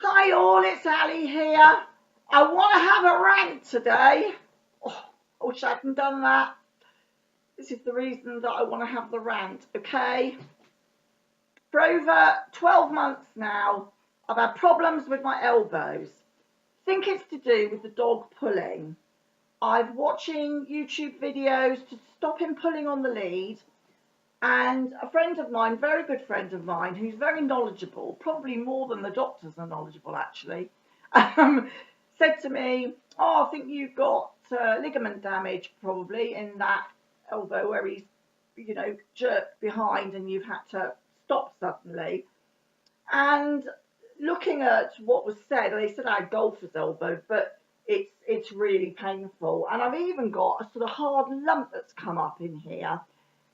Hi all, it's Ali here. I want to have a rant today. Oh, I wish I hadn't done that. This is the reason that I want to have the rant, okay? For over 12 months now, I've had problems with my elbows. I think it's to do with the dog pulling. I'm watching YouTube videos to stop him pulling on the lead, and a friend of mine, very good friend of mine, who's very knowledgeable, probably more than the doctors are knowledgeable actually, um, said to me, "Oh, I think you've got ligament damage probably in that elbow where he's, jerked behind and you've had to stop suddenly." And looking at what was said, they said I had golfer's elbow, but it's really painful. And I've even got a sort of hard lump that's come up in here.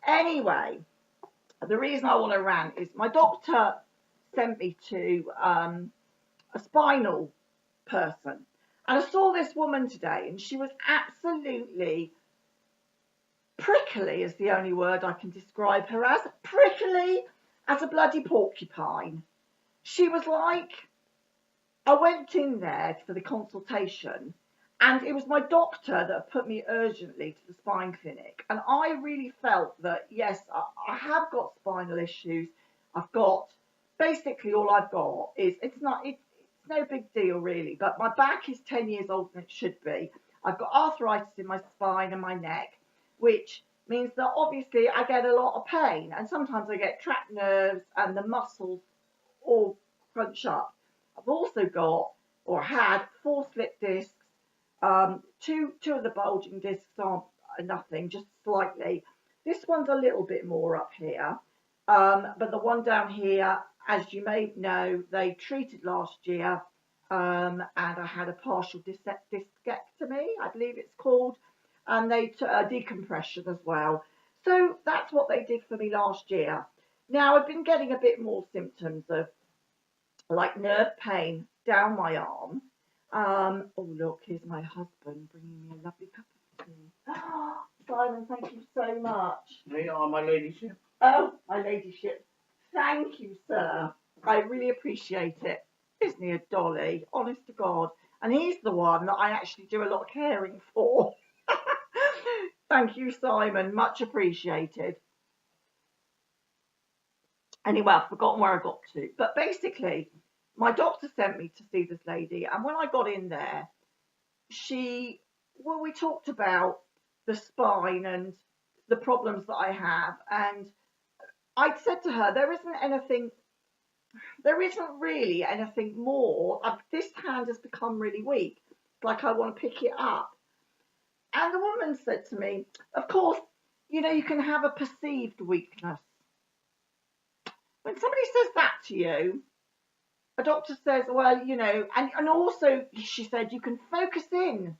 Anyway, the reason I want to rant is my doctor sent me to a spinal person. And I saw this woman today, and she was absolutely prickly, is the only word I can describe her as. Prickly as a bloody porcupine. She was like, I went in there for the consultation, and it was my doctor that put me urgently to the spine clinic. And I really felt that, yes, I have got spinal issues. I've got, basically all I've got is, it's no big deal really, but my back is 10 years older than it should be. I've got arthritis in my spine and my neck, which means that obviously I get a lot of pain. And sometimes I get trapped nerves and the muscles all crunch up. I've also got, or had, 4 slip discs. Two of the bulging discs aren't nothing, just slightly. This one's a little bit more up here, but the one down here, as you may know, they treated last year, and I had a partial discectomy, I believe it's called, and they took a decompression as well. So that's what they did for me last year. Now I've been getting a bit more symptoms of like nerve pain down my arm. Oh look, here's my husband bringing me a lovely cup of tea. Simon, thank you so much. They are, my ladyship. Oh, my ladyship. Thank you, sir. I really appreciate it. Isn't he a dolly? Honest to God. And he's the one that I actually do a lot of caring for. Thank you, Simon. Much appreciated. Anyway, I've forgotten where I got to. But basically, my doctor sent me to see this lady. And when I got in there, we talked about the spine and the problems that I have. And I said to her, there isn't really anything more. This hand has become really weak. It's like I want to pick it up. And the woman said to me, of course, you can have a perceived weakness. When somebody says that to you, a doctor says, well, and also she said you can focus in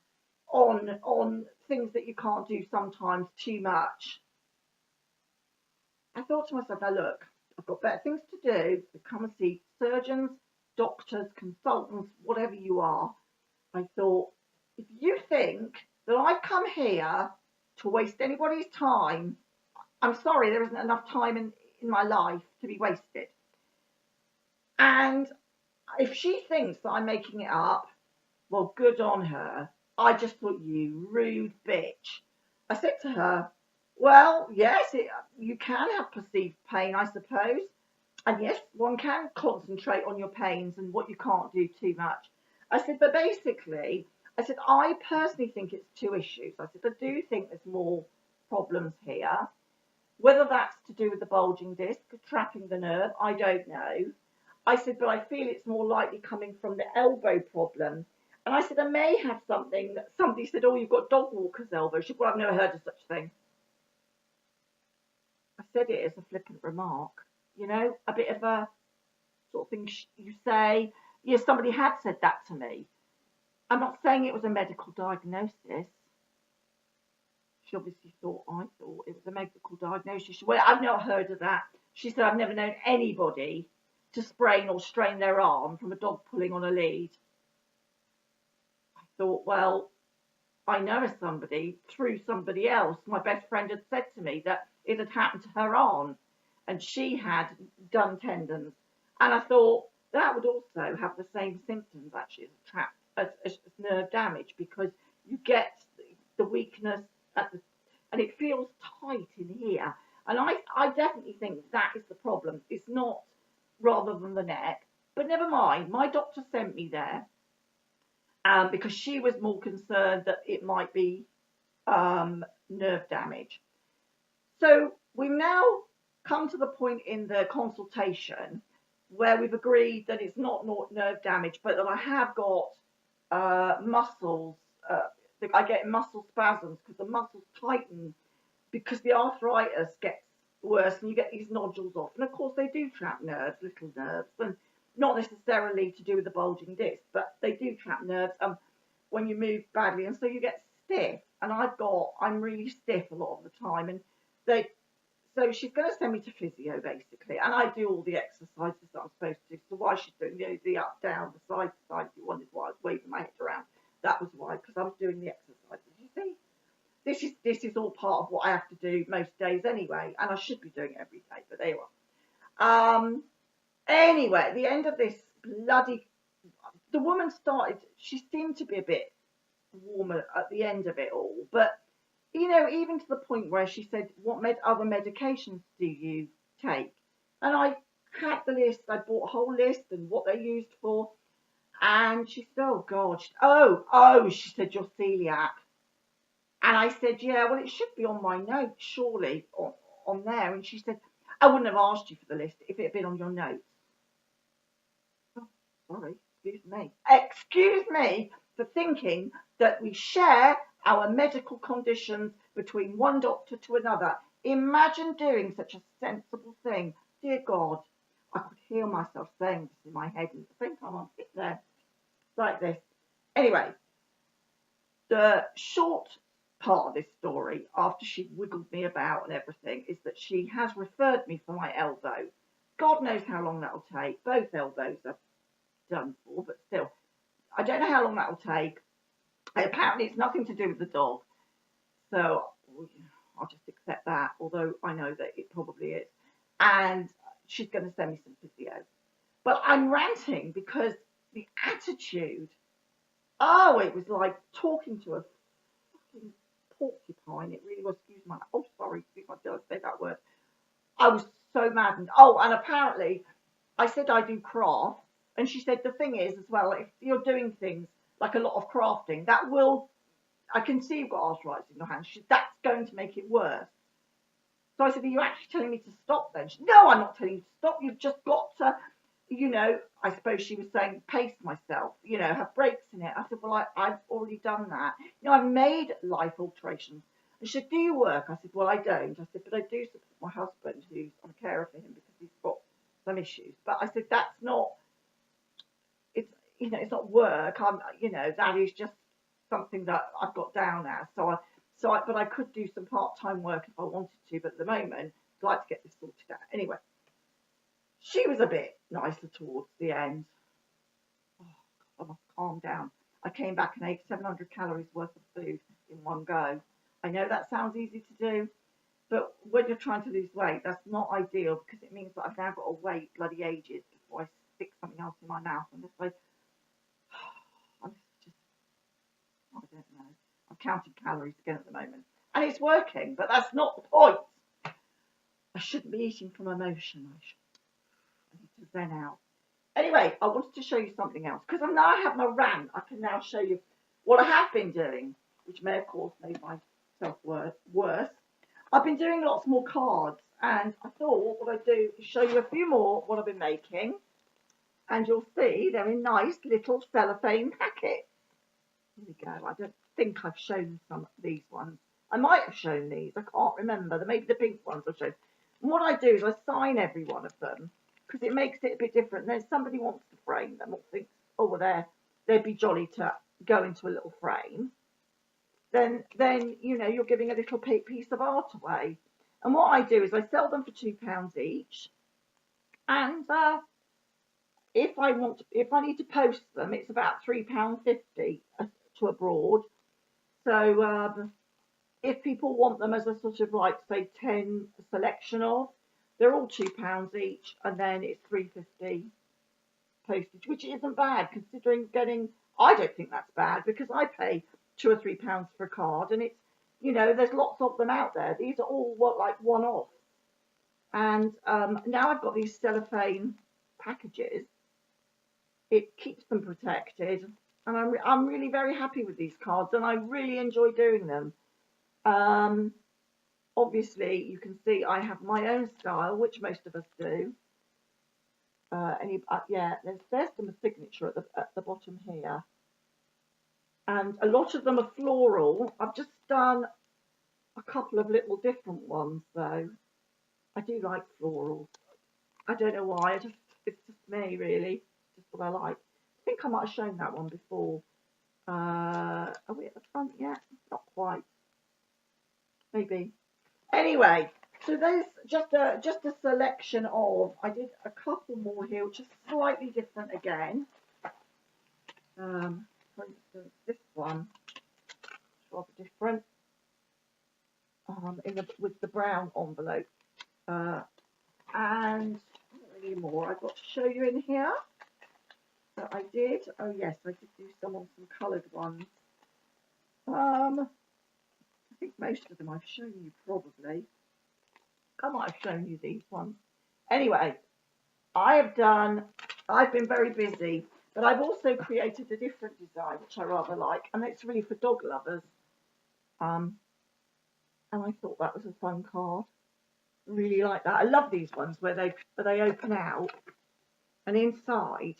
on things that you can't do sometimes too much. I thought to myself, now look, I've got better things to do. So come and see surgeons, doctors, consultants, whatever you are. I thought, if you think that I've come here to waste anybody's time, I'm sorry, there isn't enough time in my life to be wasted. And if she thinks that I'm making it up, well, good on her. I just thought, you rude bitch. I said to her, well, yes, you can have perceived pain, I suppose. And yes, one can concentrate on your pains and what you can't do too much. I said, but basically, I personally think it's 2 issues. I said, I do think there's more problems here. Whether that's to do with the bulging disc, trapping the nerve, I don't know. I said, but I feel it's more likely coming from the elbow problem. And I said, I may have something that somebody said, oh, you've got dog walker's elbow. She said, well, I've never heard of such a thing. I said it as a flippant remark, a bit of a sort of thing you say. Yes, somebody had said that to me. I'm not saying it was a medical diagnosis. She obviously thought I thought it was a medical diagnosis. She said, well, I've not heard of that. She said, I've never known anybody to sprain or strain their arm from a dog pulling on a lead. I thought, well, I know of somebody through somebody else. My best friend had said to me that it had happened to her aunt and she had done tendons. And I thought, that would also have the same symptoms actually as as nerve damage, because you get the weakness at the, and it feels tight in here. And I definitely think that is the problem. It's not rather than the neck, but never mind. My doctor sent me there because she was more concerned that it might be nerve damage. So we've now come to the point in the consultation where we've agreed that it's not nerve damage, but that I have got muscles. I get muscle spasms because the muscles tighten because the arthritis gets worse and you get these nodules off. And of course, they do trap nerves, little nerves, and not necessarily to do with the bulging disc, but they do trap nerves when you move badly. And so you get stiff. And I'm really stiff a lot of the time. And so she's going to send me to physio basically. And I do all the exercises that I'm supposed to do. So why she's doing the up, down, the side to side, you wondered why I was waving my head around. That was why, because I was doing the exercises. You see? This is all part of what I have to do most days anyway, and I should be doing it every day, but there you are. Anyway, at the end of this the woman she seemed to be a bit warmer at the end of it all, but even to the point where she said, what other medications do you take? And I had the list, I bought a whole list and what they're used for, and she said, oh God, she said, you're celiac. And I said, yeah, well, it should be on my notes, surely, on there. And she said, I wouldn't have asked you for the list if it had been on your notes. Oh, sorry, excuse me. Excuse me for thinking that we share our medical conditions between one doctor to another. Imagine doing such a sensible thing. Dear God, I could hear myself saying this in my head, and at the same time I'm sitting there like this. Anyway, the short part of this story, after she wiggled me about and everything, is that she has referred me for my elbow. God knows how long that'll take. Both elbows are done for, but still, I don't know how long that'll take. Apparently, it's nothing to do with the dog, so I'll just accept that, although I know that it probably is. And she's going to send me some physio. But I'm ranting because the attitude, it was like talking to a fucking porcupine. It really was. Excuse my, did I say that word? I was so maddened. Oh, and apparently I said I do craft, and she said the thing is as well, if you're doing things like a lot of crafting, I can see you've got arthritis in your hands. That's going to make it worse. So I said, are you actually telling me to stop then? She said, no, I'm not telling you to stop. You've just got to, I suppose she was saying, pace myself, have breaks in it. I said, well, I've already done that. I've made life alterations. And she said, do you work? I said, well, I don't. I said, but I do support my husband, who's I'm a carer for him because he's got some issues. But I said, that's not, it's not work. That is just something that I've got down as. But I could do some part-time work if I wanted to. But at the moment, I'd like to get this sorted out. Anyway, she was a bit nicer towards the end. Oh, I must calm down. I came back and ate 700 calories worth of food in one go. I know that sounds easy to do, but when you're trying to lose weight, that's not ideal because it means that I've now got to wait bloody ages before I stick something else in my mouth. And this way, I don't know. I'm counting calories again at the moment. And it's working, but that's not the point. I shouldn't be eating from emotion. I need to zen out. Anyway, I wanted to show you something else. Because now I have my rant, I can now show you what I have been doing, which may, of course, make myself worse. I've been doing lots more cards. And I thought what I'd do is show you a few more what I've been making. And you'll see they're in nice little cellophane packets. Here we go. I don't think I've shown some of these ones. I might have shown these. I can't remember. Maybe the pink ones I've shown. And what I do is I sign every one of them because it makes it a bit different. Then somebody wants to frame them or thinks, oh, well, they'd be jolly to go into a little frame. Then you're giving a little piece of art away. And what I do is I sell them for £2 each. And if I need to post them, it's about £3.50 to abroad. So if people want them as a sort of like say 10 selection of, they're all £2 each, and then it's £3.50 postage, which isn't bad considering getting. I don't think that's bad because I pay £2 or £3 for a card, and it's, you know, there's lots of them out there. These are all like one off, and now I've got these cellophane packages. It keeps them protected, and I'm really very happy with these cards, and I really enjoy doing them. Obviously, you can see I have my own style, which most of us do. Yeah, there's some signature at the bottom here, and a lot of them are floral. I've just done a couple of little different ones though. I do like florals. I don't know why. It's just me really. It's just what I like. I think I might have shown that one before. Are we at the front yet? Not quite. Maybe. Anyway, so there's just a selection of. I did a couple more here, which are slightly different again. For instance, this one, rather different. With the brown envelope, and really more I've got to show you in here that I did. Oh yes, I did do some coloured ones. I think most of them I've shown you probably. I might have shown you these ones. Anyway, I've been very busy, but I've also created a different design which I rather like, and it's really for dog lovers. And I thought that was a fun card. Really like that. I love these ones where they open out, and inside,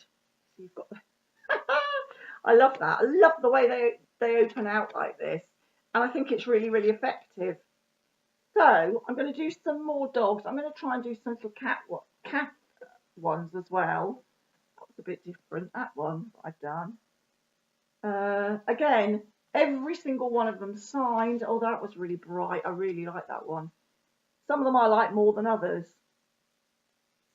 so you've got the I love that. I love the way they open out like this, and I think it's really, really effective. So I'm going to do some more dogs. I'm going to try and do some little cat ones as well. That's a bit different. That one I've done. Again, every single one of them signed. Oh, that was really bright. I really like that one. Some of them I like more than others.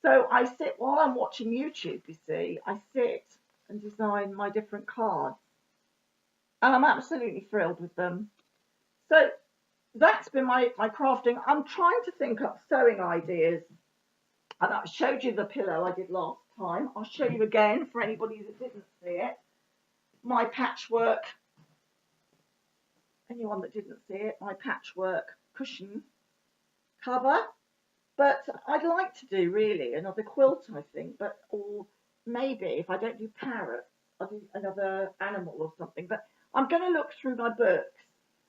So I sit, while I'm watching YouTube, you see, I sit and design my different cards. And I'm absolutely thrilled with them. So that's been my crafting. I'm trying to think up sewing ideas. And I showed you the pillow I did last time. I'll show you again for anybody that didn't see it. My patchwork, anyone that didn't see it, my patchwork cushion cover. But I'd like to do really another quilt, I think, or maybe if I don't do parrots, I'll do another animal or something. But I'm going to look through my books,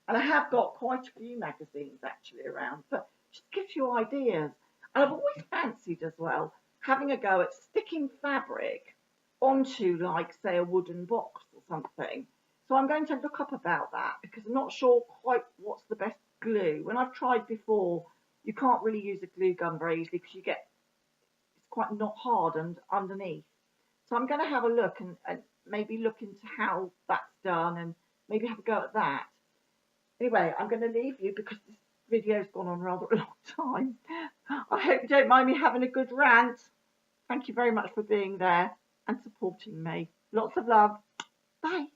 and I have got quite a few magazines actually around, but just gives you ideas. And I've always fancied as well having a go at sticking fabric onto, like, say, a wooden box or something. So I'm going to look up about that because I'm not sure quite what's the best glue. When I've tried before, you can't really use a glue gun very easily because it's quite not hard and underneath. So I'm going to have a look and maybe look into how that's done and maybe have a go at that. Anyway, I'm going to leave you because this video's gone on rather a long time. I hope you don't mind me having a good rant. Thank you very much for being there and supporting me. Lots of love. Bye.